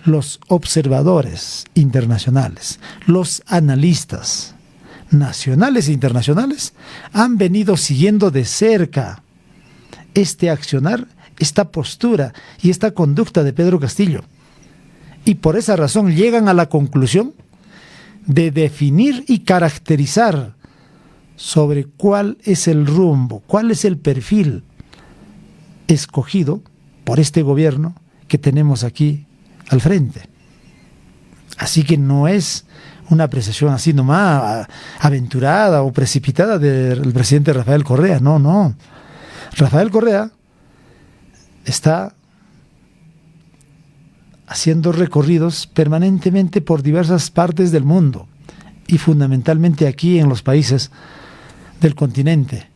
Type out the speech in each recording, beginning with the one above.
los observadores internacionales, los analistas nacionales e internacionales han venido siguiendo de cerca este accionar, esta postura y esta conducta de Pedro Castillo. Y por esa razón llegan a la conclusión de definir y caracterizar sobre cuál es el rumbo, cuál es el perfil escogido por este gobierno que tenemos aquí al frente. Así que no es una apreciación así nomás aventurada o precipitada del presidente Rafael Correa, no. Rafael Correa está haciendo recorridos permanentemente por diversas partes del mundo y fundamentalmente aquí en los países del continente,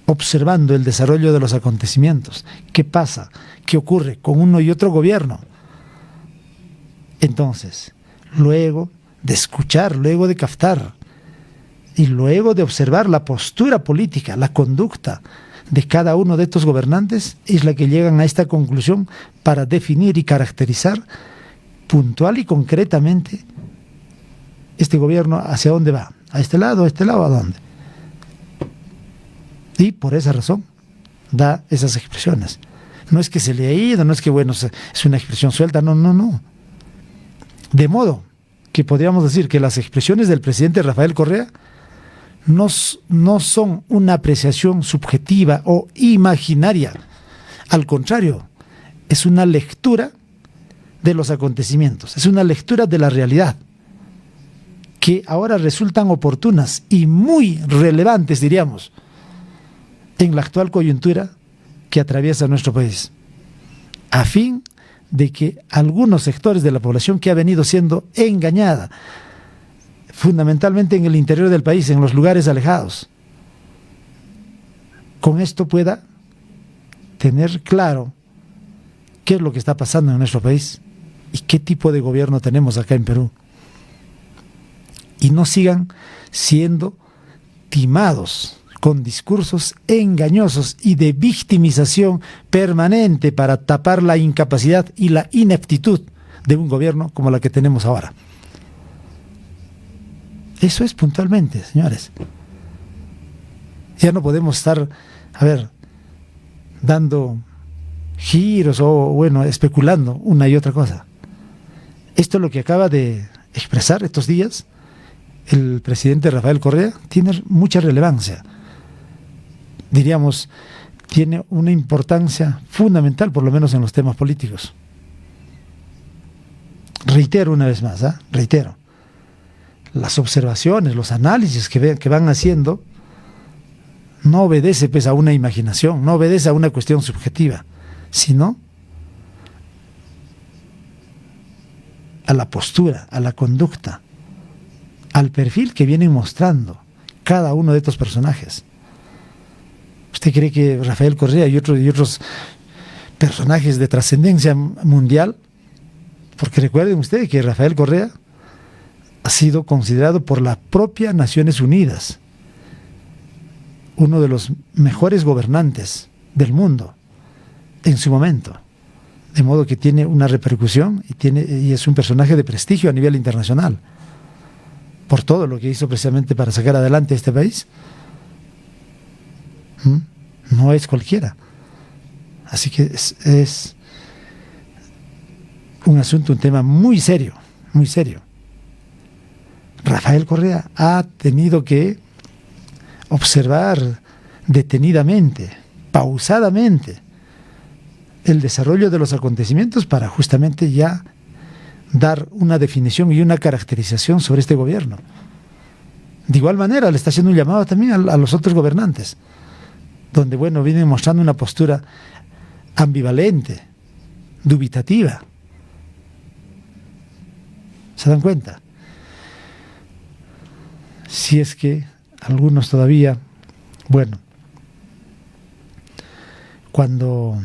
observando el desarrollo de los acontecimientos. ¿Qué pasa? ¿Qué ocurre con uno y otro gobierno? Entonces, luego de escuchar, luego de captar y luego de observar la postura política, la conducta de cada uno de estos gobernantes, es la que llegan a esta conclusión para definir y caracterizar puntual y concretamente este gobierno hacia dónde va, a este lado, a dónde. Y por esa razón da esas expresiones. No es que se le ha ido, no es que es una expresión suelta, no. De modo que podríamos decir que las expresiones del presidente Rafael Correa no son una apreciación subjetiva o imaginaria. Al contrario, es una lectura de los acontecimientos, es una lectura de la realidad, que ahora resultan oportunas y muy relevantes, diríamos, en la actual coyuntura que atraviesa nuestro país, a fin de que algunos sectores de la población que ha venido siendo engañada, fundamentalmente en el interior del país, en los lugares alejados, con esto pueda tener claro qué es lo que está pasando en nuestro país y qué tipo de gobierno tenemos acá en Perú. Y no sigan siendo timados con discursos engañosos y de victimización permanente para tapar la incapacidad y la ineptitud de un gobierno como la que tenemos ahora. Eso es puntualmente, señores. Ya no podemos estar, dando giros o, especulando una y otra cosa. Esto es lo que acaba de expresar estos días el presidente Rafael Correa, tiene mucha relevancia. Diríamos, tiene una importancia fundamental, por lo menos en los temas políticos. Reitero una vez más, reitero. Las observaciones, los análisis que van haciendo no obedece pues a una imaginación, no obedece a una cuestión subjetiva, sino a la postura, a la conducta, al perfil que vienen mostrando cada uno de estos personajes. ¿Usted cree que Rafael Correa y otros personajes de trascendencia mundial? Porque recuerden ustedes que Rafael Correa ha sido considerado por las propias Naciones Unidas uno de los mejores gobernantes del mundo en su momento, de modo que tiene una repercusión y es un personaje de prestigio a nivel internacional por todo lo que hizo precisamente para sacar adelante a este país. No es cualquiera. Así que es un asunto, un tema muy serio, muy serio. Rafael Correa ha tenido que observar detenidamente, pausadamente, el desarrollo de los acontecimientos para justamente ya dar una definición y una caracterización sobre este gobierno. De igual manera, le está haciendo un llamado también a los otros gobernantes, donde, vienen mostrando una postura ambivalente, dubitativa. ¿Se dan cuenta? Si es que algunos todavía, cuando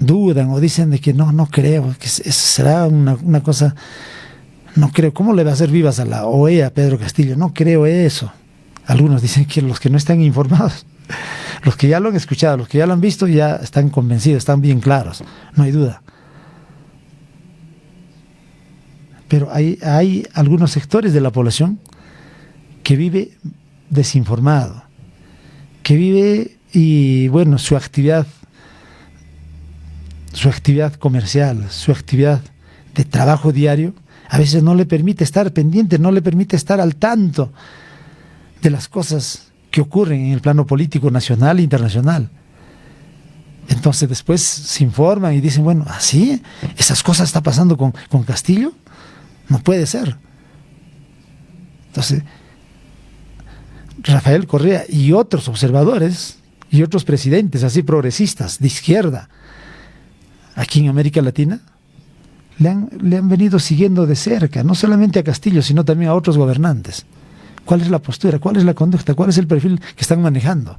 dudan o dicen de que no creo, que será una cosa, no creo, ¿cómo le va a hacer vivas a la OEA a Pedro Castillo? No creo eso. Algunos dicen que los que no están informados, los que ya lo han escuchado, los que ya lo han visto, ya están convencidos, están bien claros, no hay duda. Pero hay algunos sectores de la población que vive desinformado, que vive y bueno, su actividad comercial, su actividad de trabajo diario, a veces no le permite estar pendiente, no le permite estar al tanto de las cosas que ocurren en el plano político nacional e internacional. Entonces después se informan y dicen, bueno, ¿así? ¿Esas cosas está pasando con Castillo? No puede ser. Entonces, Rafael Correa y otros observadores y otros presidentes así progresistas de izquierda aquí en América Latina le han venido siguiendo de cerca, no solamente a Castillo, sino también a otros gobernantes. ¿Cuál es la postura? ¿Cuál es la conducta? ¿Cuál es el perfil que están manejando?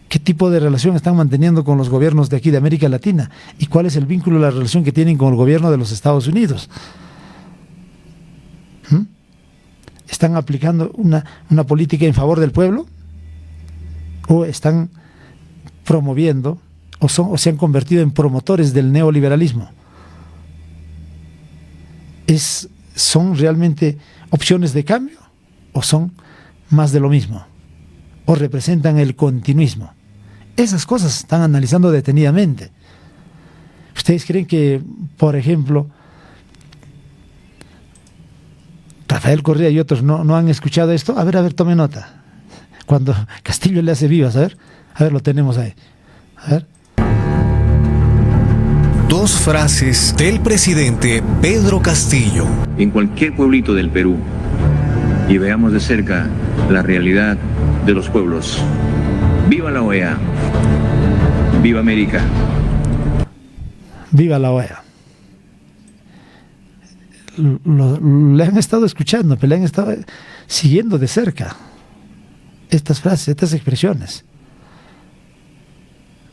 ¿Qué tipo de relación están manteniendo con los gobiernos de aquí de América Latina? ¿Y cuál es el vínculo, la relación que tienen con el gobierno de los Estados Unidos? ¿Están aplicando una política en favor del pueblo? ¿O están promoviendo o se han convertido en promotores del neoliberalismo? ¿Son realmente opciones de cambio o son más de lo mismo? ¿O representan el continuismo? Esas cosas se están analizando detenidamente. ¿Ustedes creen que, por ejemplo, Rafael Correa y otros no han escuchado esto? A ver, tome nota. Cuando Castillo le hace vivas, a ver, lo tenemos ahí. A ver. Dos frases del presidente Pedro Castillo. En cualquier pueblito del Perú y veamos de cerca la realidad de los pueblos. ¡Viva la OEA! ¡Viva América! ¡Viva la OEA! Le han estado escuchando, pero le han estado siguiendo de cerca estas frases, estas expresiones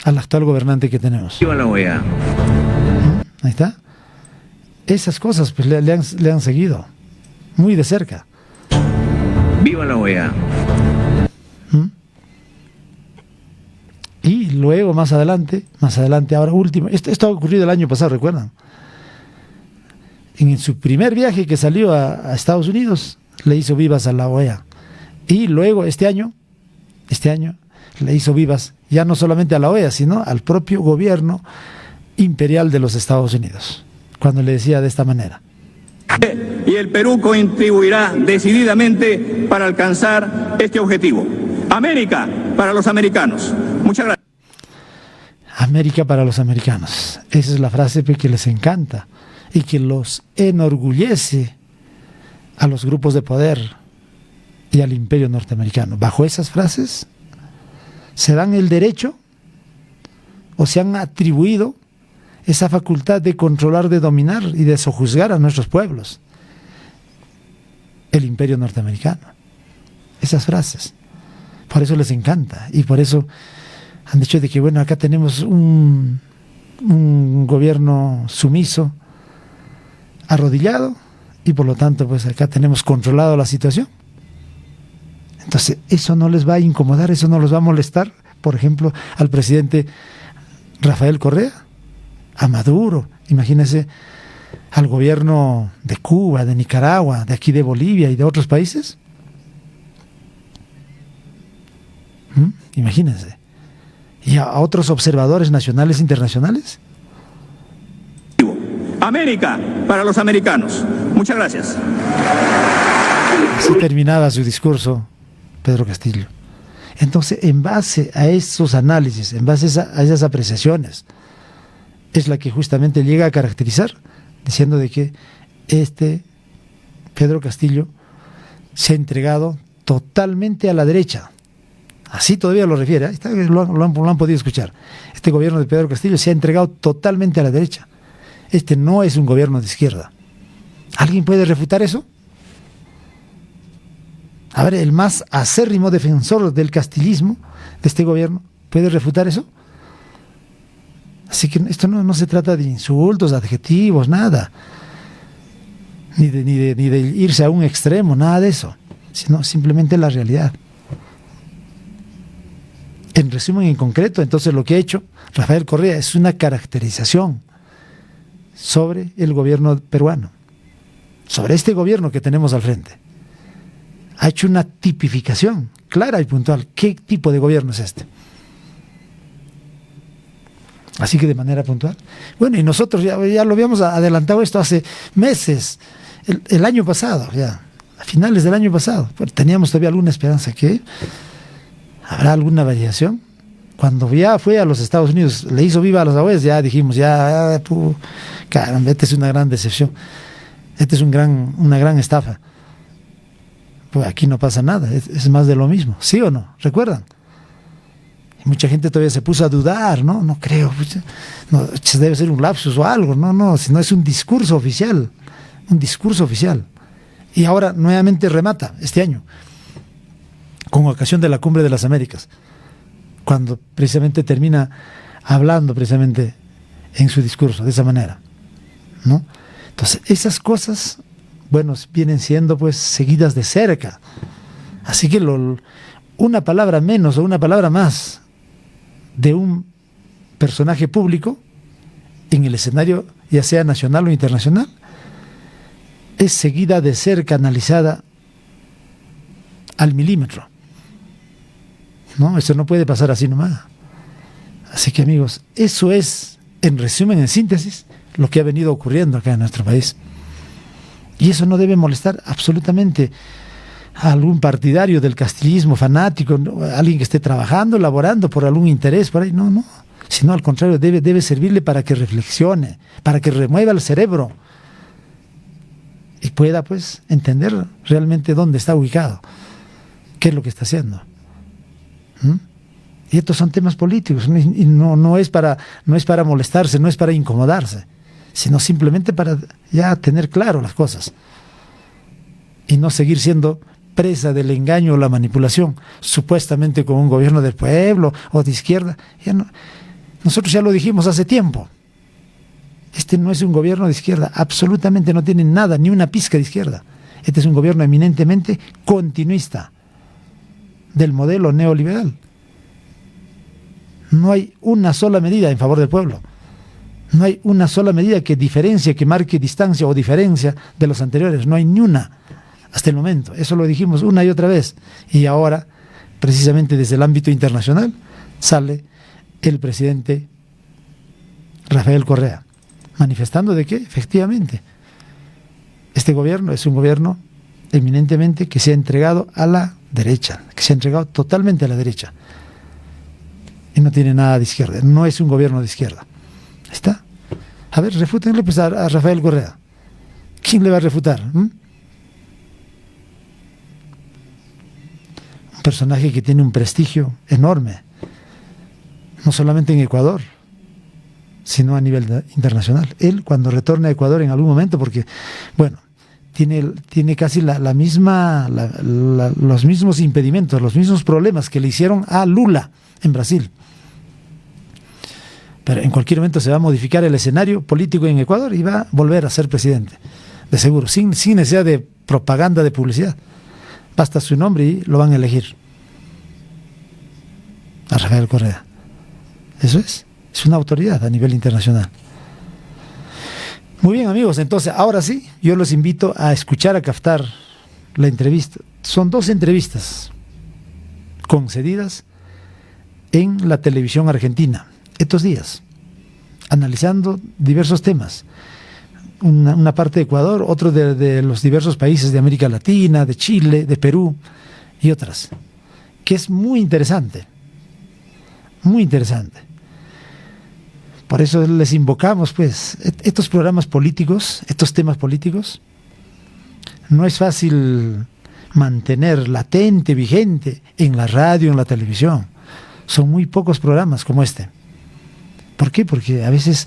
al actual gobernante que tenemos. ¡Viva la OEA! Ahí está. Esas cosas pues le han seguido muy de cerca. ¡Viva la OEA! Y luego más adelante, ahora último, esto ha ocurrido el año pasado, ¿recuerdan? En su primer viaje que salió a Estados Unidos, le hizo vivas a la OEA. Y luego este año, le hizo vivas ya no solamente a la OEA, sino al propio gobierno imperial de los Estados Unidos, cuando le decía de esta manera. Y el Perú contribuirá decididamente para alcanzar este objetivo. América para los americanos. Muchas gracias. América para los americanos. Esa es la frase que les encanta y que los enorgullece a los grupos de poder y al imperio norteamericano. Bajo esas frases se dan el derecho o se han atribuido esa facultad de controlar, de dominar y de sojuzgar a nuestros pueblos. El imperio norteamericano. Esas frases. Por eso les encanta y por eso han dicho de que bueno, acá tenemos un gobierno sumiso, arrodillado, y por lo tanto pues acá tenemos controlado la situación. Entonces eso no les va a incomodar, eso no les va a molestar, por ejemplo, al presidente Rafael Correa, a Maduro, imagínense, al gobierno de Cuba, de Nicaragua, de aquí de Bolivia y de otros países. Imagínense. Y a otros observadores nacionales e internacionales. América para los americanos. Muchas gracias. Así terminaba su discurso Pedro Castillo. Entonces, en base a esos análisis, en base a esas apreciaciones, es la que justamente llega a caracterizar, diciendo de que Pedro Castillo se ha entregado totalmente a la derecha. Así todavía lo refiere, lo han podido escuchar. Este gobierno de Pedro Castillo se ha entregado totalmente a la derecha. Este no es un gobierno de izquierda. ¿Alguien puede refutar eso? A ver, el más acérrimo defensor del castillismo de este gobierno, ¿puede refutar eso? Así que esto no se trata de insultos, adjetivos, nada. Ni de irse a un extremo, nada de eso. Sino simplemente la realidad. En resumen, en concreto, entonces lo que ha hecho Rafael Correa es una caracterización sobre el gobierno peruano. sobre este gobierno que tenemos al frente. Ha hecho una tipificación clara y puntual. ¿Qué tipo de gobierno es este? Así que de manera puntual. Bueno, y nosotros ya lo habíamos adelantado esto hace meses, el año pasado, ya, a finales del año pasado. Pues teníamos todavía alguna esperanza que habrá alguna variación. Cuando ya fue a los Estados Unidos, le hizo viva a los AOEs, ya dijimos, caramba, esta es una gran decepción. Esta es una gran estafa. Pues aquí no pasa nada, es más de lo mismo. ¿Sí o no? ¿Recuerdan? Y mucha gente todavía se puso a dudar, ¿no? No creo, no, debe ser un lapsus o algo. No, sino es un discurso oficial. Un discurso oficial. Y ahora nuevamente remata este año, con ocasión de la Cumbre de las Américas, cuando precisamente termina hablando precisamente en su discurso de esa manera, ¿no? Entonces, esas cosas, bueno, vienen siendo pues seguidas de cerca. Así que una palabra menos o una palabra más de un personaje público en el escenario, ya sea nacional o internacional, es seguida de cerca, analizada al milímetro. No, eso no puede pasar así nomás. Así que, amigos, eso es, en resumen, en síntesis, lo que ha venido ocurriendo acá en nuestro país. Y eso no debe molestar absolutamente a algún partidario del castillismo fanático, a alguien que esté trabajando, laborando por algún interés por ahí. No, sino al contrario, debe servirle para que reflexione, para que remueva el cerebro y pueda pues entender realmente dónde está ubicado, qué es lo que está haciendo. Y estos son temas políticos, y no es para molestarse, no es para incomodarse, sino simplemente para ya tener claro las cosas y no seguir siendo presa del engaño o la manipulación, supuestamente con un gobierno del pueblo o de izquierda. Nosotros ya lo dijimos hace tiempo. Este no es un gobierno de izquierda, absolutamente no tiene nada, ni una pizca de izquierda. Este es un gobierno eminentemente continuista del modelo neoliberal. No hay una sola medida en favor del pueblo. No hay una sola medida que diferencie, que marque distancia o diferencia de los anteriores. No hay ni una hasta el momento. Eso lo dijimos una y otra vez. Y ahora, precisamente desde el ámbito internacional, sale el presidente Rafael Correa, manifestando de que, efectivamente, este gobierno es un gobierno eminentemente que se ha entregado a la derecha, que se ha entregado totalmente a la derecha. Y no tiene nada de izquierda, no es un gobierno de izquierda. ¿Está? A ver, refútenle pues a Rafael Correa. ¿Quién le va a refutar? Un personaje que tiene un prestigio enorme, no solamente en Ecuador, sino a nivel internacional. Él, cuando retorne a Ecuador en algún momento, porque, bueno, tiene casi los mismos impedimentos, los mismos problemas que le hicieron a Lula en Brasil. Pero en cualquier momento se va a modificar el escenario político en Ecuador y va a volver a ser presidente, de seguro, sin necesidad de propaganda, de publicidad. Basta su nombre y lo van a elegir. A Rafael Correa. Eso es una autoridad a nivel internacional. Muy bien, amigos, entonces ahora sí, yo los invito a escuchar, a captar la entrevista. Son 2 entrevistas concedidas en la televisión argentina estos días, analizando diversos temas. Una parte de Ecuador, otro de los diversos países de América Latina, de Chile, de Perú y otras, que es muy interesante, muy interesante. Por eso les invocamos, pues, estos programas políticos, estos temas políticos, no es fácil mantener latente, vigente en la radio, en la televisión. Son muy pocos programas como este. ¿Por qué? Porque a veces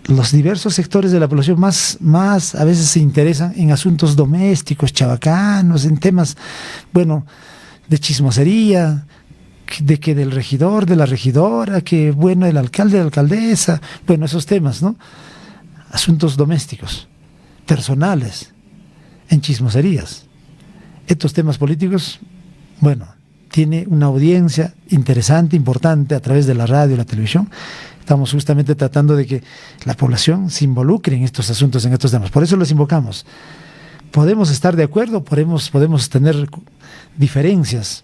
los diversos sectores de la población más a veces se interesan en asuntos domésticos, chabacanos, en temas, bueno, de chismosería, de del regidor, de la regidora, que bueno, el alcalde, la alcaldesa, bueno, esos temas, ¿no? Asuntos domésticos, personales, en chismoserías. Estos temas políticos, bueno, tiene una audiencia interesante, importante a través de la radio y la televisión. Estamos justamente tratando de que la población se involucre en estos asuntos, en estos temas. Por eso los invocamos. Podemos estar de acuerdo, podemos tener diferencias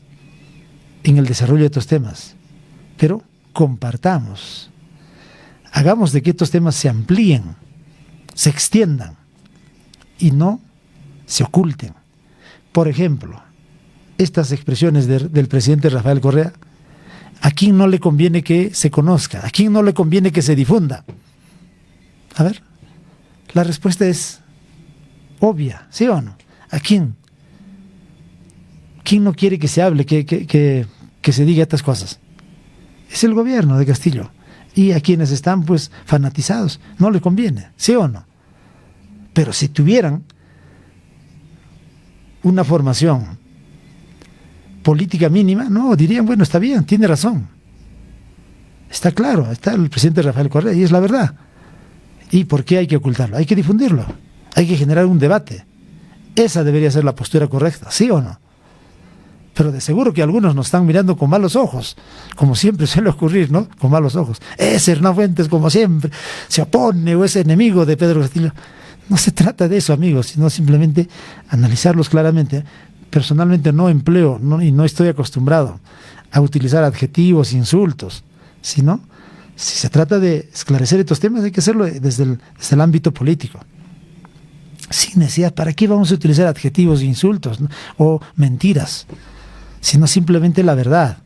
en el desarrollo de estos temas, pero compartamos. Hagamos de que estos temas se amplíen, se extiendan y no se oculten. Por ejemplo, estas expresiones del presidente Rafael Correa, ¿a quién no le conviene que se conozca? ¿A quién no le conviene que se difunda? A ver, la respuesta es obvia, ¿sí o no? ¿A quién? ¿Quién no quiere que se hable, que se diga estas cosas? Es el gobierno de Castillo. Y a quienes están pues fanatizados, no le conviene, ¿sí o no? Pero si tuvieran una formación política mínima, no, dirían, bueno, está bien, tiene razón. Está claro, está el presidente Rafael Correa y es la verdad. ¿Y por qué hay que ocultarlo? Hay que difundirlo, hay que generar un debate. Esa debería ser la postura correcta, ¿sí o no? Pero de seguro que algunos nos están mirando con malos ojos, como siempre suele ocurrir, ¿no? Con malos ojos. Ese Hernán Fuentes, como siempre, se opone o es enemigo de Pedro Castillo. No se trata de eso, amigos, sino simplemente analizarlos claramente. Personalmente no empleo y no estoy acostumbrado a utilizar adjetivos, insultos, sino si se trata de esclarecer estos temas hay que hacerlo desde el ámbito político. Sin necesidad, ¿para qué vamos a utilizar adjetivos, insultos, ¿no? O mentiras? Sino simplemente la verdad.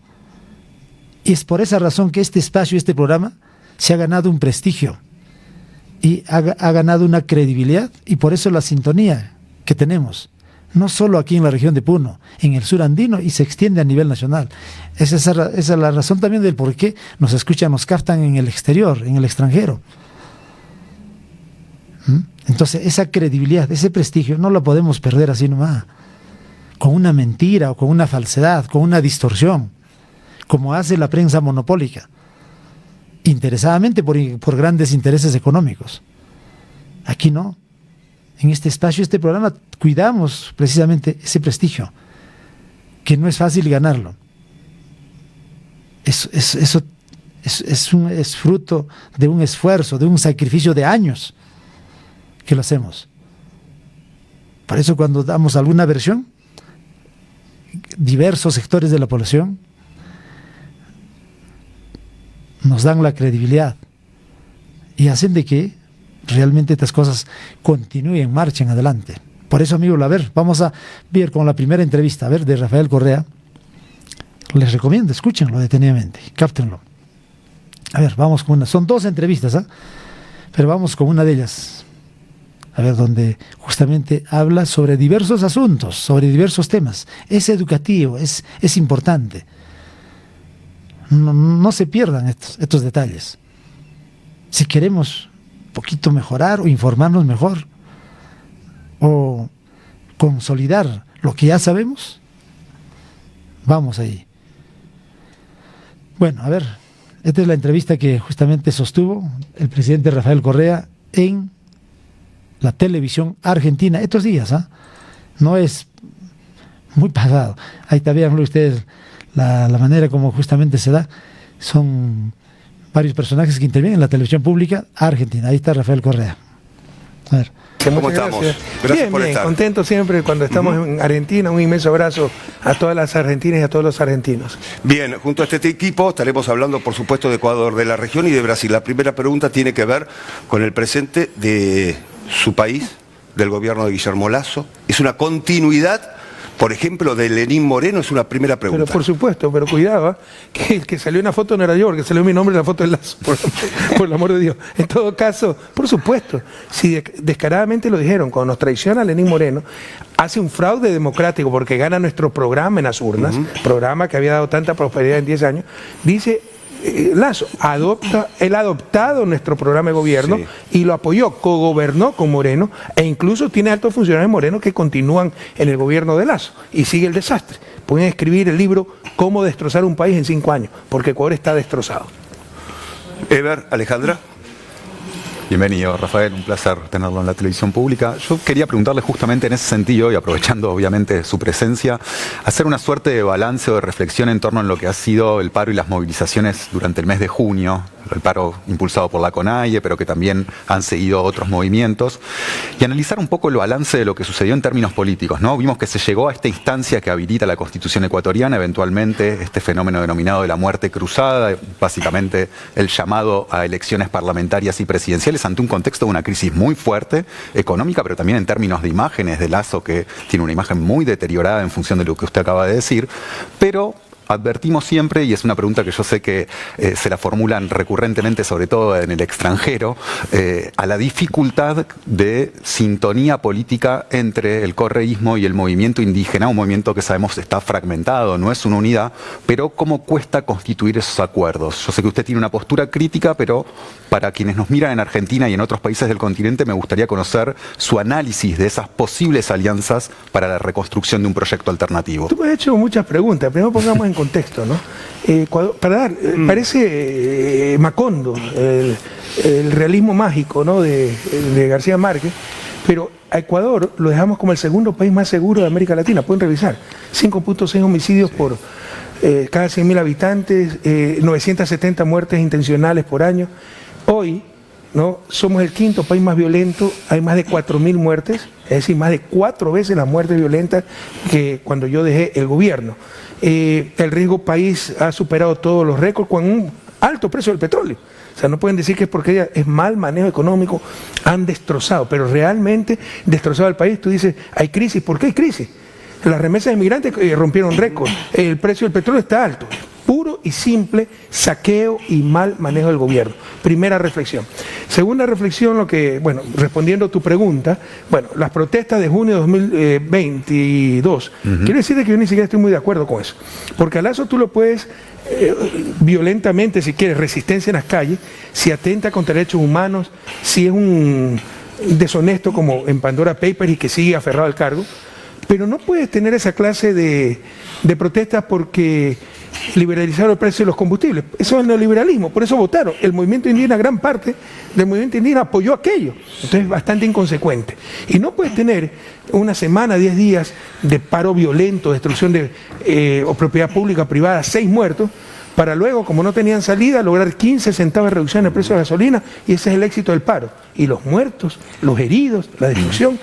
Y es por esa razón que este espacio, este programa, se ha ganado un prestigio y ha ganado una credibilidad, y por eso la sintonía que tenemos, no solo aquí en la región de Puno, en el sur andino, y se extiende a nivel nacional. Esa es la razón también del por qué nos escuchan, nos captan en el exterior, en el extranjero. Entonces esa credibilidad, ese prestigio, no lo podemos perder así nomás, con una mentira o con una falsedad, con una distorsión, como hace la prensa monopólica, interesadamente por grandes intereses económicos. Aquí no. En este espacio, este programa, cuidamos precisamente ese prestigio, que no es fácil ganarlo. Eso es fruto de un esfuerzo, de un sacrificio de años que lo hacemos. Por eso cuando damos alguna versión, diversos sectores de la población nos dan la credibilidad y hacen de que realmente estas cosas continúen, marchen adelante. Por eso, amigos, a ver, vamos a ver con la primera entrevista, a ver, de Rafael Correa. Les recomiendo, escúchenlo detenidamente, cáptenlo. A ver, vamos con una, son 2 entrevistas, ¿eh? Pero vamos con una de ellas. A ver, donde justamente habla sobre diversos asuntos, sobre diversos temas. Es educativo, es importante. No se pierdan estos detalles. Si queremos un poquito mejorar o informarnos mejor, o consolidar lo que ya sabemos, vamos ahí. Bueno, a ver, esta es la entrevista que justamente sostuvo el presidente Rafael Correa en la televisión argentina estos días, ¿eh? No es muy pasado. Ahí está, véanlo ustedes, la manera como justamente se da. Son varios personajes que intervienen en la televisión pública argentina. Ahí está Rafael Correa. A ver. ¿Cómo estamos? Gracias por estar. Contento siempre cuando estamos en Argentina. Un inmenso abrazo a todas las argentinas y a todos los argentinos. Bien, junto a este equipo estaremos hablando, por supuesto, de Ecuador, de la región y de Brasil. La primera pregunta tiene que ver con el presente de su país, del gobierno de Guillermo Lasso. ¿Es una continuidad, por ejemplo, de Lenín Moreno? Es una primera pregunta. Pero por supuesto, pero cuidado, que el que salió una foto no era yo, que salió mi nombre en la foto de Lasso, por el amor de Dios. En todo caso, por supuesto, si descaradamente lo dijeron, cuando nos traiciona Lenín Moreno, hace un fraude democrático porque gana nuestro programa en las urnas, programa que había dado tanta prosperidad en 10 años, dice Lasso, él ha adoptado nuestro programa de gobierno, sí, y lo apoyó, cogobernó con Moreno, e incluso tiene altos funcionarios de Moreno que continúan en el gobierno de Lasso, y sigue el desastre. Pueden escribir el libro Cómo destrozar un país en 5 años, porque Ecuador está destrozado. Ever, Alejandra. Bienvenido, Rafael, un placer tenerlo en la televisión pública. Yo quería preguntarle justamente en ese sentido, y aprovechando obviamente su presencia, hacer una suerte de balance o de reflexión en torno a lo que ha sido el paro y las movilizaciones durante el mes de junio, el paro impulsado por la CONAIE, pero que también han seguido otros movimientos, y analizar un poco el balance de lo que sucedió en términos políticos, ¿no? Vimos que se llegó a esta instancia que habilita la Constitución ecuatoriana, eventualmente este fenómeno denominado de la muerte cruzada, básicamente el llamado a elecciones parlamentarias y presidenciales ante un contexto de una crisis muy fuerte, económica, pero también en términos de imágenes, de Lasso, que tiene una imagen muy deteriorada en función de lo que usted acaba de decir, pero advertimos siempre, y es una pregunta que yo sé que se la formulan recurrentemente, sobre todo en el extranjero, a la dificultad de sintonía política entre el correísmo y el movimiento indígena, un movimiento que sabemos está fragmentado, no es una unidad, pero cómo cuesta constituir esos acuerdos. Yo sé que usted tiene una postura crítica, pero para quienes nos miran en Argentina y en otros países del continente, me gustaría conocer su análisis de esas posibles alianzas para la reconstrucción de un proyecto alternativo. Tú me has hecho muchas preguntas, primero pongamos en contexto, ¿no? Parece Macondo, el realismo mágico, ¿no? de García Márquez, pero a Ecuador lo dejamos como el segundo país más seguro de América Latina, pueden revisar, 5.6 homicidios por cada 100.000 habitantes, 970 muertes intencionales por año. Hoy, ¿no? Somos el quinto país más violento, hay más de 4.000 muertes, es decir, más de 4 veces las muertes violentas que cuando yo dejé el gobierno. El riesgo país ha superado todos los récords con un alto precio del petróleo. O sea, no pueden decir que es porque es mal manejo económico, han destrozado, pero realmente destrozado el país. Tú dices, hay crisis, ¿por qué hay crisis? Las remesas de migrantes rompieron récord, el precio del petróleo está alto. Puro y simple saqueo y mal manejo del gobierno. Primera reflexión. Segunda reflexión, respondiendo a tu pregunta, las protestas de junio de 2022, quiero decirte que yo ni siquiera estoy muy de acuerdo con eso. Porque a Lasso tú lo puedes violentamente, si quieres, resistencia en las calles, si atenta contra derechos humanos, si es un deshonesto como en Pandora Papers y que sigue aferrado al cargo, pero no puedes tener esa clase de protestas porque liberalizaron el precio de los combustibles. Eso es el neoliberalismo, por eso votaron. El movimiento indígena, gran parte del movimiento indígena apoyó aquello. Entonces es bastante inconsecuente. Y no puedes tener una semana, 10 días de paro violento, destrucción de propiedad pública, privada, 6 muertos, para luego, como no tenían salida, lograr 15 centavos de reducción en el precio de la gasolina, y ese es el éxito del paro. Y los muertos, los heridos, la destrucción,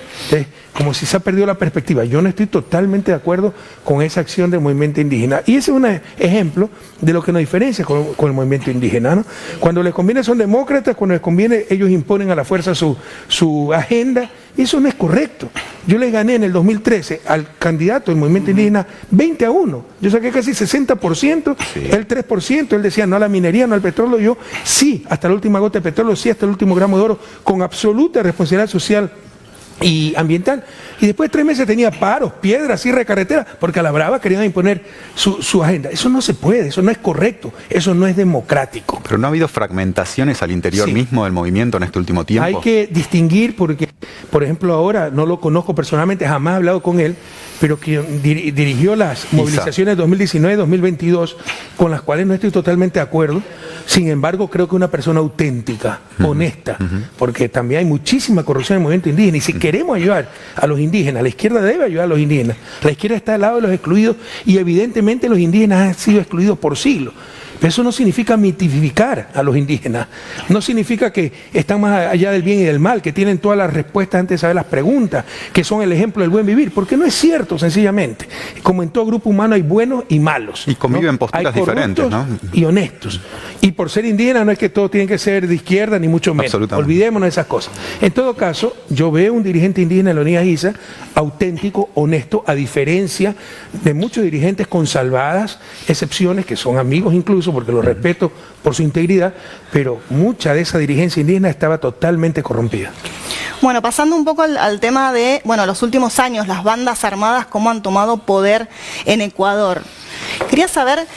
como si se ha perdido la perspectiva. Yo no estoy totalmente de acuerdo con esa acción del movimiento indígena. Y ese es un ejemplo de lo que nos diferencia con el movimiento indígena, ¿no? Cuando les conviene son demócratas, cuando les conviene ellos imponen a la fuerza su agenda. Eso no es correcto. Yo les gané en el 2013 al candidato del movimiento indígena 20-1. Yo saqué casi 60%, el 3%, él decía no a la minería, no al petróleo, yo sí, hasta la última gota de petróleo, sí, hasta el último gramo de oro, con absoluta responsabilidad social y ambiental. Y después de 3 meses tenía paros, piedras, cierre de carretera, porque a la brava querían imponer su agenda. Eso no se puede, eso no es correcto, eso no es democrático. Pero ¿no ha habido fragmentaciones al interior mismo del movimiento en este último tiempo? Hay que distinguir porque, por ejemplo, ahora no lo conozco personalmente, jamás he hablado con él, pero que dirigió las movilizaciones 2019-2022, con las cuales no estoy totalmente de acuerdo. Sin embargo, creo que una persona auténtica, honesta, porque también hay muchísima corrupción en el movimiento indígena, y si queremos ayudar a los indígenas, la izquierda debe ayudar a los indígenas. La izquierda está al lado de los excluidos, y evidentemente los indígenas han sido excluidos por siglos. Pero eso no significa mitificar a los indígenas, no significa que están más allá del bien y del mal, que tienen todas las respuestas antes de saber las preguntas, que son el ejemplo del buen vivir, porque no es cierto, sencillamente. Como en todo grupo humano hay buenos y malos. Y conviven, ¿no? Posturas diferentes, ¿no? Y honestos. Y por ser indígena no es que todos tienen que ser de izquierda, ni mucho menos. Olvidémonos de esas cosas. En todo caso, yo veo un dirigente indígena, Leonidas Issa, auténtico, honesto, a diferencia de muchos dirigentes con salvadas excepciones, que son amigos incluso, porque lo respeto por su integridad, pero mucha de esa dirigencia indígena estaba totalmente corrompida. Bueno, pasando un poco al tema de, los últimos años, las bandas armadas, cómo han tomado poder en Ecuador. Quería saber,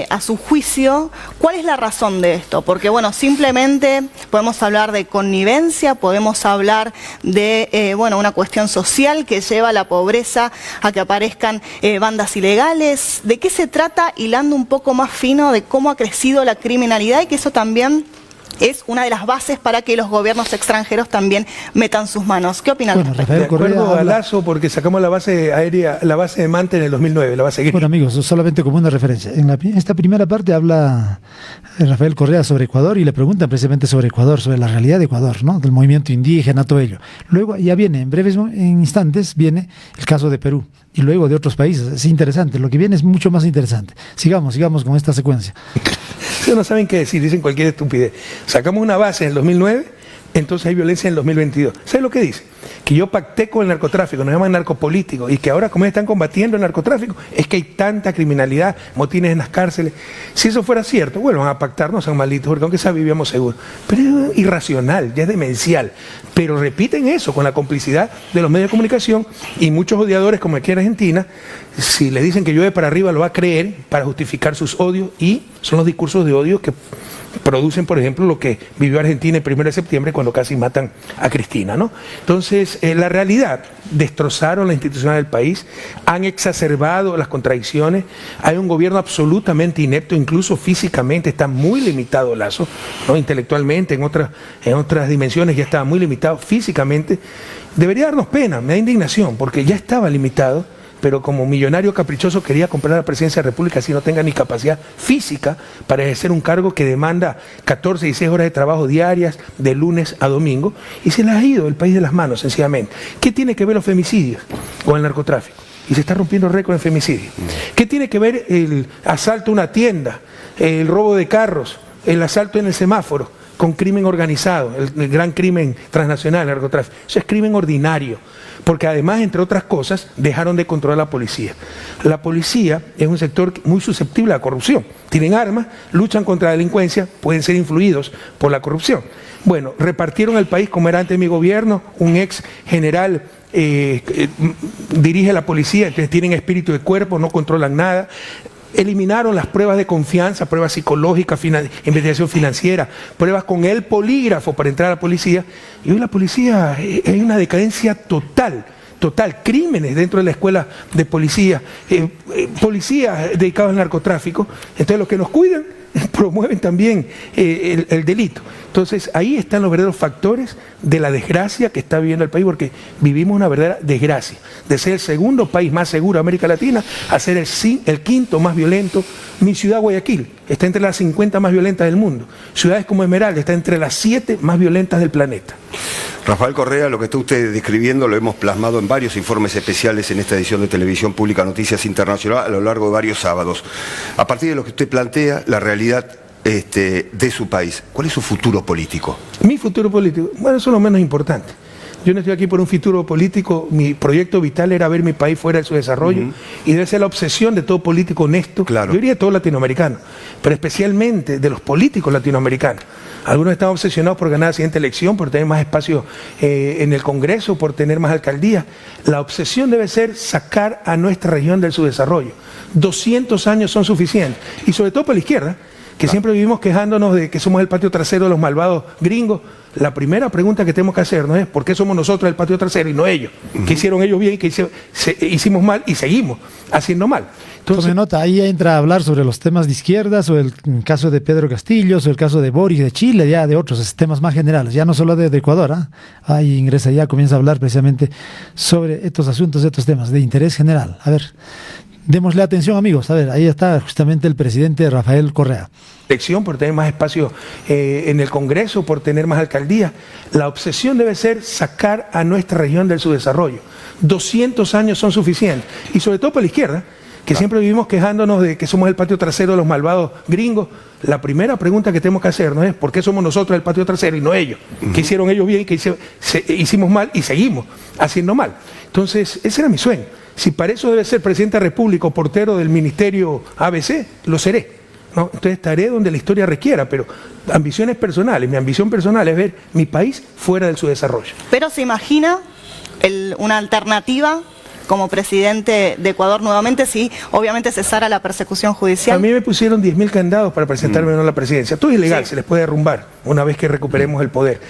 a su juicio, cuál es la razón de esto, porque simplemente podemos hablar de connivencia, podemos hablar de una cuestión social que lleva a la pobreza, a que aparezcan bandas ilegales. ¿De qué se trata, hilando un poco más fino de cómo ha crecido la criminalidad y que eso también es una de las bases para que los gobiernos extranjeros también metan sus manos. ¿Qué opinan? Bueno, Rafael De acuerdo Correa a habla- Lazo, porque sacamos la base aérea, la base de Manta en el 2009, la base Bueno, amigos, solamente como una referencia. En esta primera parte habla Rafael Correa sobre Ecuador y le preguntan precisamente sobre Ecuador, sobre la realidad de Ecuador, ¿no? Del movimiento indígena, todo ello. Luego ya viene, en breves instantes, viene el caso de Perú y luego de otros países. Es interesante, lo que viene es mucho más interesante. Sigamos con esta secuencia. Ustedes no saben qué decir, dicen cualquier estupidez. Sacamos una base en el 2009, entonces hay violencia en el 2022. ¿Sabes lo que dice? Que yo pacté con el narcotráfico, nos llaman narcopolíticos, y que ahora como están combatiendo el narcotráfico, es que hay tanta criminalidad, motines en las cárceles. Si eso fuera cierto, bueno, van a pactar, no sean malitos, porque aunque sea vivíamos seguros. Pero es irracional, ya es demencial. Pero repiten eso con la complicidad de los medios de comunicación y muchos odiadores como aquí en Argentina, si le dicen que llueve para arriba lo va a creer para justificar sus odios, y son los discursos de odio que producen, por ejemplo, lo que vivió Argentina el 1 de septiembre cuando casi matan a Cristina, ¿no? Entonces, la realidad, destrozaron la institucionalidad del país, han exacerbado las contradicciones, hay un gobierno absolutamente inepto, incluso físicamente está muy limitado Lazo, ¿no? Intelectualmente, en otras dimensiones ya estaba muy limitado, físicamente. Debería darnos pena, me da indignación, porque ya estaba limitado, pero como millonario caprichoso quería comprar la presidencia de la República si no tenga ni capacidad física para ejercer un cargo que demanda 14 y 16 horas de trabajo diarias de lunes a domingo, y se les ha ido el país de las manos, sencillamente. ¿Qué tiene que ver los femicidios con el narcotráfico? Y se está rompiendo récord en femicidios. ¿Qué tiene que ver el asalto a una tienda, el robo de carros, el asalto en el semáforo con crimen organizado, el gran crimen transnacional, el narcotráfico? Eso es crimen ordinario. Porque además, entre otras cosas, dejaron de controlar la policía. La policía es un sector muy susceptible a la corrupción. Tienen armas, luchan contra la delincuencia, pueden ser influidos por la corrupción. Bueno, repartieron el país como era antes de mi gobierno, un ex general dirige la policía, entonces tienen espíritu de cuerpo, no controlan nada. Eliminaron las pruebas de confianza, pruebas psicológicas, investigación financiera, pruebas con el polígrafo para entrar a la policía. Y hoy la policía hay una decadencia total, crímenes dentro de la escuela de policía, policías dedicados al narcotráfico. Entonces los que nos cuidan promueven también el delito. Entonces ahí están los verdaderos factores de la desgracia que está viviendo el país, porque vivimos una verdadera desgracia, de ser el segundo país más seguro de América Latina a ser el quinto más violento. Mi ciudad, Guayaquil, está entre las 50 más violentas del mundo. Ciudades como Esmeralda está entre las 7 más violentas del planeta. Rafael Correa, lo que está usted describiendo lo hemos plasmado en varios informes especiales en esta edición de Televisión Pública Noticias Internacional a lo largo de varios sábados. A partir de lo que usted plantea, la realidad de su país, ¿cuál es su futuro político? Mi futuro político, bueno, eso es lo menos importante. Yo no estoy aquí por un futuro político, mi proyecto vital era ver mi país fuera de su desarrollo, y debe ser la obsesión de todo político honesto, claro. Yo diría de todo latinoamericano, pero especialmente de los políticos latinoamericanos. Algunos están obsesionados por ganar la siguiente elección, por tener más espacio en el Congreso, por tener más alcaldías. La obsesión debe ser sacar a nuestra región del subdesarrollo. 200 años son suficientes, y sobre todo para la izquierda, que siempre vivimos quejándonos de que somos el patio trasero de los malvados gringos. La primera pregunta que tenemos que hacernos es ¿por qué somos nosotros el patio trasero y no ellos? ¿Qué hicieron ellos bien y qué hicimos mal y seguimos haciendo mal? Entonces, Tome nota, ahí entra a hablar sobre los temas de izquierdas, o el caso de Pedro Castillo, o el caso de Boric de Chile, ya de otros temas más generales, ya no solo de Ecuador. Ahí ingresa, ya comienza a hablar precisamente sobre estos asuntos, estos temas de interés general. A ver, démosle atención, amigos. A ver, ahí está justamente el presidente Rafael Correa. Elección, por tener más espacio en el Congreso, por tener más alcaldías. La obsesión debe ser sacar a nuestra región del subdesarrollo. 200 años son suficientes, y sobre todo para la izquierda, que siempre vivimos quejándonos de que somos el patio trasero de los malvados gringos. La primera pregunta que tenemos que hacernos es ¿por qué somos nosotros el patio trasero y no ellos? ¿Qué hicieron ellos bien y qué hicimos mal y seguimos haciendo mal? Entonces, ese era mi sueño. Si para eso debe ser presidente de la República o portero del ministerio ABC, lo seré, ¿no? Entonces estaré donde la historia requiera, pero ambiciones personales, mi ambición personal es ver mi país fuera de su desarrollo. Pero se imagina una alternativa como presidente de Ecuador nuevamente, si obviamente cesara la persecución judicial. A mí me pusieron 10.000 candados para presentarme a la presidencia. Todo es ilegal, se les puede derrumbar una vez que recuperemos el poder.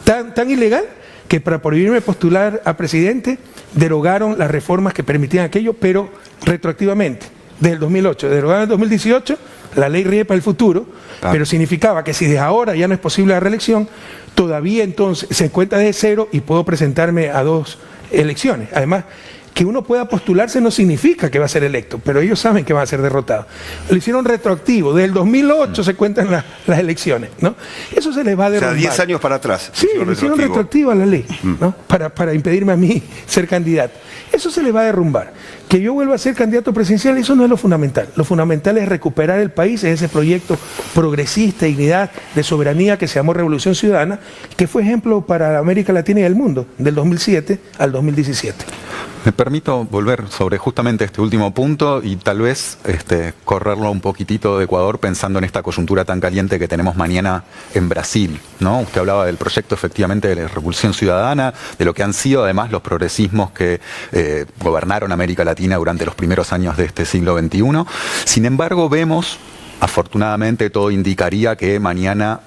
Tan ilegal que para prohibirme postular a presidente derogaron las reformas que permitían aquello, pero retroactivamente, desde el 2008. Derogaron en el 2018 la ley ríe para el futuro, pero significaba que si desde ahora ya no es posible la reelección, todavía entonces se cuenta de cero y puedo presentarme a 2 elecciones. Además, que uno pueda postularse no significa que va a ser electo, pero ellos saben que va a ser derrotado. Lo hicieron retroactivo, desde el 2008 se cuentan las elecciones, ¿no? Eso se les va a derrumbar. O sea, 10 años para atrás. Sí, lo hicieron retroactivo a la ley, ¿no? Para impedirme a mí ser candidato. Eso se les va a derrumbar. Que yo vuelva a ser candidato presidencial, eso no es lo fundamental. Lo fundamental es recuperar el país en ese proyecto progresista, dignidad, de soberanía que se llamó Revolución Ciudadana, que fue ejemplo para América Latina y el mundo, del 2007 al 2017. Me permito volver sobre justamente este último punto y tal vez correrlo un poquitito de Ecuador pensando en esta coyuntura tan caliente que tenemos mañana en Brasil, ¿no? Usted hablaba del proyecto efectivamente de la Revolución Ciudadana, de lo que han sido además los progresismos que gobernaron América Latina durante los primeros años de este siglo XXI. Sin embargo, vemos, afortunadamente todo indicaría que mañana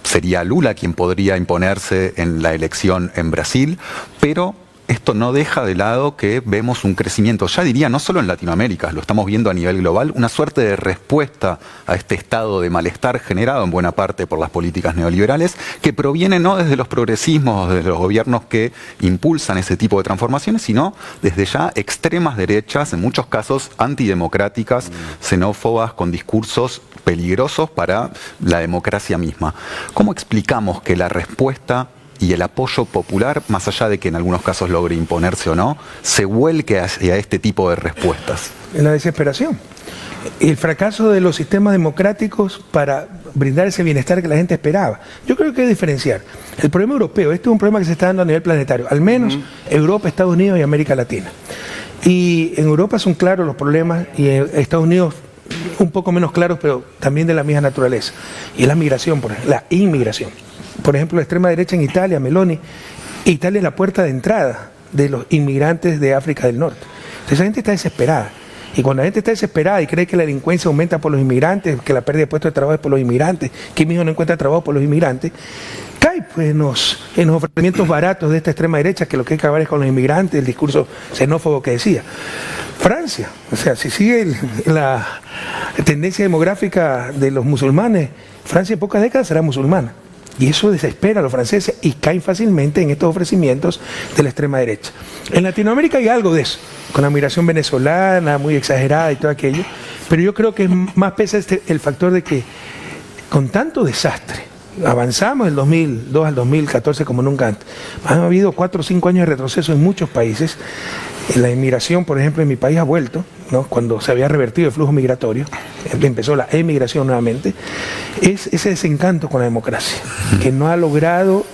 sería Lula quien podría imponerse en la elección en Brasil, pero esto no deja de lado que vemos un crecimiento, ya diría, no solo en Latinoamérica, lo estamos viendo a nivel global, una suerte de respuesta a este estado de malestar generado en buena parte por las políticas neoliberales, que proviene no desde los progresismos, desde los gobiernos que impulsan ese tipo de transformaciones, sino desde ya extremas derechas, en muchos casos antidemocráticas, xenófobas, con discursos peligrosos para la democracia misma. ¿Cómo explicamos que la respuesta y el apoyo popular, más allá de que en algunos casos logre imponerse o no, se vuelque hacia este tipo de respuestas? En la desesperación. El fracaso de los sistemas democráticos para brindar ese bienestar que la gente esperaba. Yo creo que hay que diferenciar. El problema europeo, este es un problema que se está dando a nivel planetario, al menos Europa, Estados Unidos y América Latina. Y en Europa son claros los problemas y en Estados Unidos un poco menos claros, pero también de la misma naturaleza. Y es la migración, por ejemplo, la inmigración. Por ejemplo, la extrema derecha en Italia, Meloni, Italia es la puerta de entrada de los inmigrantes de África del Norte. Entonces la gente está desesperada. Y cuando la gente está desesperada y cree que la delincuencia aumenta por los inmigrantes, que la pérdida de puestos de trabajo es por los inmigrantes, que mi hijo no encuentra trabajo por los inmigrantes, cae pues en los ofrecimientos baratos de esta extrema derecha, que lo que hay que acabar es con los inmigrantes, el discurso xenófobo que decía. Francia, o sea, si sigue la tendencia demográfica de los musulmanes, Francia en pocas décadas será musulmana. Y eso desespera a los franceses y caen fácilmente en estos ofrecimientos de la extrema derecha. En Latinoamérica hay algo de eso, con la migración venezolana muy exagerada y todo aquello, pero yo creo que más pesa el factor de que con tanto desastre, avanzamos del 2002 al 2014 como nunca antes, han habido 4 o 5 años de retroceso en muchos países. La inmigración, por ejemplo, en mi país ha vuelto, ¿no? Cuando se había revertido el flujo migratorio, empezó la emigración nuevamente, es ese desencanto con la democracia, que no ha logrado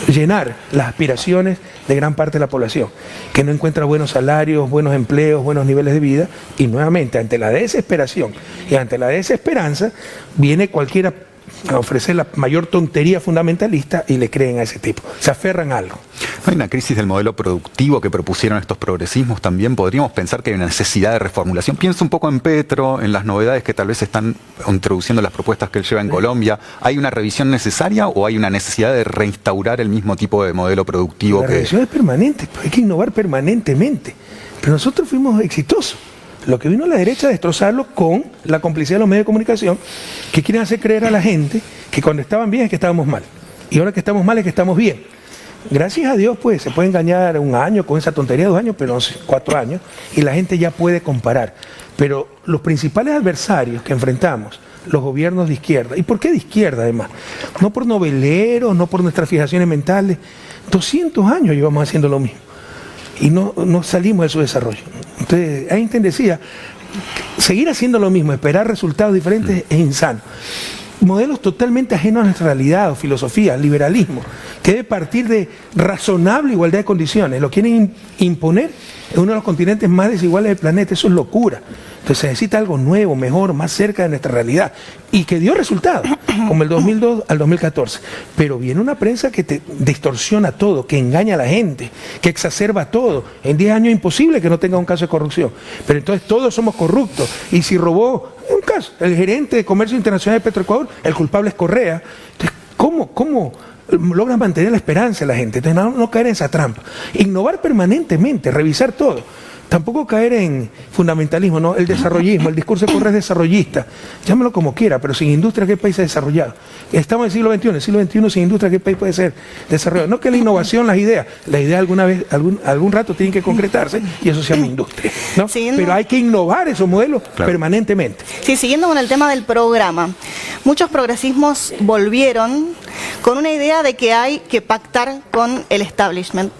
llenar las aspiraciones de gran parte de la población, que no encuentra buenos salarios, buenos empleos, buenos niveles de vida, y nuevamente ante la desesperación y ante la desesperanza viene cualquiera a ofrecer la mayor tontería fundamentalista y le creen a ese tipo, se aferran a algo. Hay una crisis del modelo productivo que propusieron estos progresismos también. Podríamos pensar que hay una necesidad de reformulación. Pienso un poco en Petro, en las novedades que tal vez están introduciendo las propuestas que él lleva en Colombia. ¿Hay una revisión necesaria o hay una necesidad de reinstaurar el mismo tipo de modelo productivo? La revisión es permanente, hay que innovar permanentemente. Pero nosotros fuimos exitosos. Lo que vino a la derecha es destrozarlo con la complicidad de los medios de comunicación, que quieren hacer creer a la gente que cuando estaban bien es que estábamos mal. Y ahora que estamos mal es que estamos bien. Gracias a Dios, pues, se puede engañar 1 año con esa tontería, 2 años, pero no sé, 4 años, y la gente ya puede comparar. Pero los principales adversarios que enfrentamos, los gobiernos de izquierda, ¿y por qué de izquierda además? No por noveleros, no por nuestras fijaciones mentales, 200 años llevamos haciendo lo mismo. Y no salimos de su desarrollo. Entonces, Einstein decía, seguir haciendo lo mismo, esperar resultados diferentes es insano. Modelos totalmente ajenos a nuestra realidad o filosofía, liberalismo, que debe partir de razonable igualdad de condiciones. Lo quieren imponer en uno de los continentes más desiguales del planeta, eso es locura. Entonces se necesita algo nuevo, mejor, más cerca de nuestra realidad y que dio resultados, como el 2002 al 2014. Pero viene una prensa que te distorsiona todo, que engaña a la gente, que exacerba todo. En 10 años es imposible que no tenga un caso de corrupción. Pero entonces todos somos corruptos. Y si robó, un caso, el gerente de Comercio Internacional de Petroecuador, el culpable es Correa. Entonces, ¿cómo logran mantener la esperanza de la gente? Entonces no caer en esa trampa. Innovar permanentemente, revisar todo. tampoco caer en fundamentalismo, ¿no? El desarrollismo, el discurso de Correa es desarrollista, llámalo como quiera, pero sin industria, ¿qué país es desarrollado? Estamos en el siglo XXI sin industria, ¿qué país puede ser desarrollado? No que la innovación, las ideas alguna vez, algún rato tienen que concretarse y eso se llama industria, ¿no? Pero hay que innovar esos modelos permanentemente. Sí, siguiendo con el tema del programa, muchos progresismos volvieron con una idea de que hay que pactar con el establishment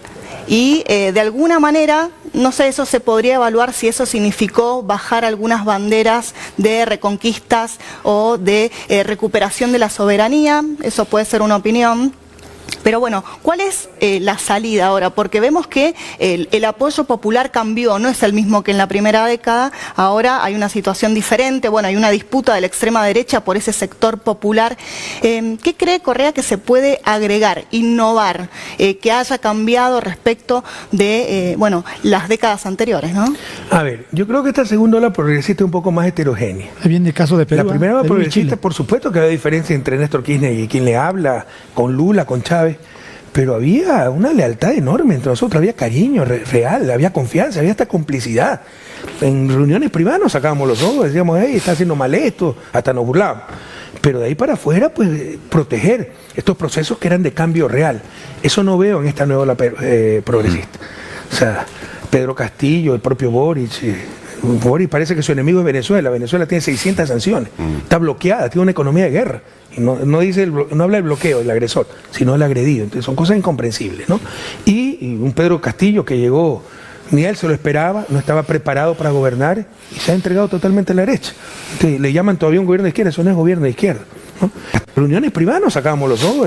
y de alguna manera, no sé, eso se podría evaluar si eso significó bajar algunas banderas de reconquistas o de recuperación de la soberanía, eso puede ser una opinión. Pero bueno, ¿cuál es la salida ahora? Porque vemos que el apoyo popular cambió, no es el mismo que en la primera década, ahora hay una situación diferente, bueno, hay una disputa de la extrema derecha por ese sector popular. ¿Qué cree Correa que se puede agregar, innovar, que haya cambiado respecto de, bueno, las décadas anteriores, ¿no? A ver, yo creo que esta segunda ola progresista es un poco más heterogénea. Viene el caso de Perú. La primera ola Perú y progresista, Chile. por supuesto que había diferencia entre Néstor Kirchner y quien le habla, con Lula, con Chávez, pero había una lealtad enorme entre nosotros, había cariño real, había confianza, había hasta complicidad. En reuniones privadas nos sacábamos los ojos, decíamos, hey, está haciendo mal esto, hasta nos burlábamos. Pero de ahí para afuera, pues, proteger estos procesos que eran de cambio real. Eso no veo en esta nueva ola progresista. O sea, Pedro Castillo, el propio Boric. Boric parece que su enemigo es Venezuela. Venezuela tiene 600 sanciones, está bloqueada, tiene una economía de guerra. Y no habla del bloqueo, del agresor, sino del agredido. Entonces son cosas incomprensibles, ¿no? Y un Pedro Castillo que llegó, ni él se lo esperaba, no estaba preparado para gobernar y se ha entregado totalmente a la derecha. Entonces, le llaman todavía un gobierno de izquierda, eso no es gobierno de izquierda, ¿no? Reuniones privadas nos sacábamos los ojos.